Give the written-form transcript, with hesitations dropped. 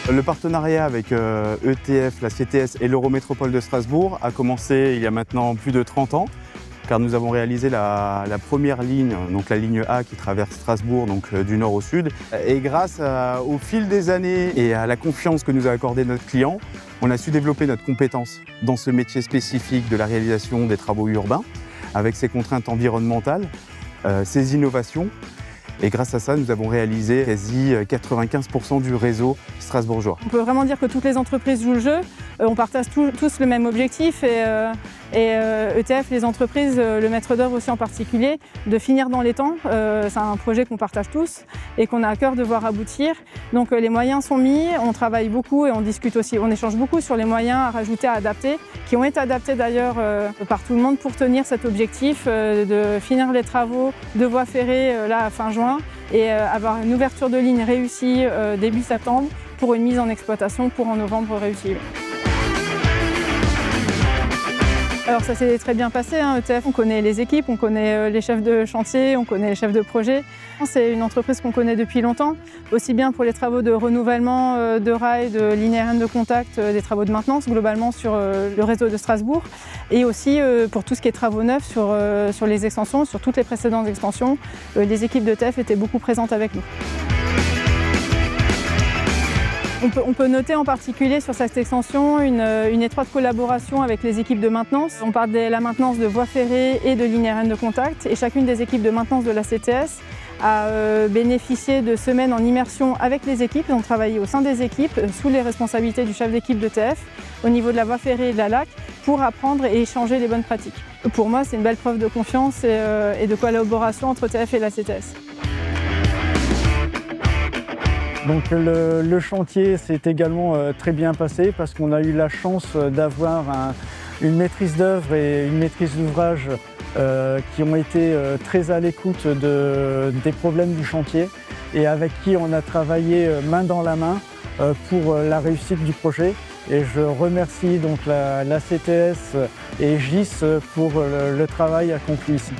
Le partenariat avec ETF, la CTS et l'Eurométropole de Strasbourg a commencé il y a maintenant plus de 30 ans, car nous avons réalisé la première ligne, donc la ligne A qui traverse Strasbourg, donc du nord au sud. Et grâce au fil des années et à la confiance que nous a accordé notre client, on a su développer notre compétence dans ce métier spécifique de la réalisation des travaux urbains, avec ses contraintes environnementales, ses innovations. Et grâce à ça, nous avons réalisé quasi 95% du réseau strasbourgeois. On peut vraiment dire que toutes les entreprises jouent le jeu. On partage tous le même objectif et ETF, les entreprises, le maître d'œuvre aussi en particulier, de finir dans les temps. C'est un projet qu'on partage tous et qu'on a à cœur de voir aboutir. Donc les moyens sont mis, on travaille beaucoup et on discute aussi, on échange beaucoup sur les moyens à rajouter, à adapter, qui ont été adaptés d'ailleurs par tout le monde pour tenir cet objectif de finir les travaux de voies ferrées là à fin juin et avoir une ouverture de ligne réussie début septembre pour une mise en exploitation courant novembre réussie. Alors ça s'est très bien passé, ETF, on connaît les équipes, on connaît les chefs de chantier, on connaît les chefs de projet. C'est une entreprise qu'on connaît depuis longtemps, aussi bien pour les travaux de renouvellement de rails, de lignes aériennes de contact, des travaux de maintenance globalement sur le réseau de Strasbourg et aussi pour tout ce qui est travaux neufs sur les extensions, sur toutes les précédentes extensions. Les équipes d'ETF étaient beaucoup présentes avec nous. On peut noter en particulier sur cette extension une étroite collaboration avec les équipes de maintenance. On parle de la maintenance de voies ferrées et de lignes aériennes de contact et chacune des équipes de maintenance de la CTS a bénéficié de semaines en immersion avec les équipes. Ils ont travaillé au sein des équipes sous les responsabilités du chef d'équipe d'ETF au niveau de la voie ferrée et de la LAC pour apprendre et échanger les bonnes pratiques. Pour moi, c'est une belle preuve de confiance et de collaboration entre ETF et la CTS. Donc le chantier s'est également très bien passé parce qu'on a eu la chance d'avoir une maîtrise d'œuvre et une maîtrise d'ouvrage qui ont été très à l'écoute des problèmes du chantier et avec qui on a travaillé main dans la main pour la réussite du projet. Et je remercie donc la CTS et GIS pour le travail accompli ici.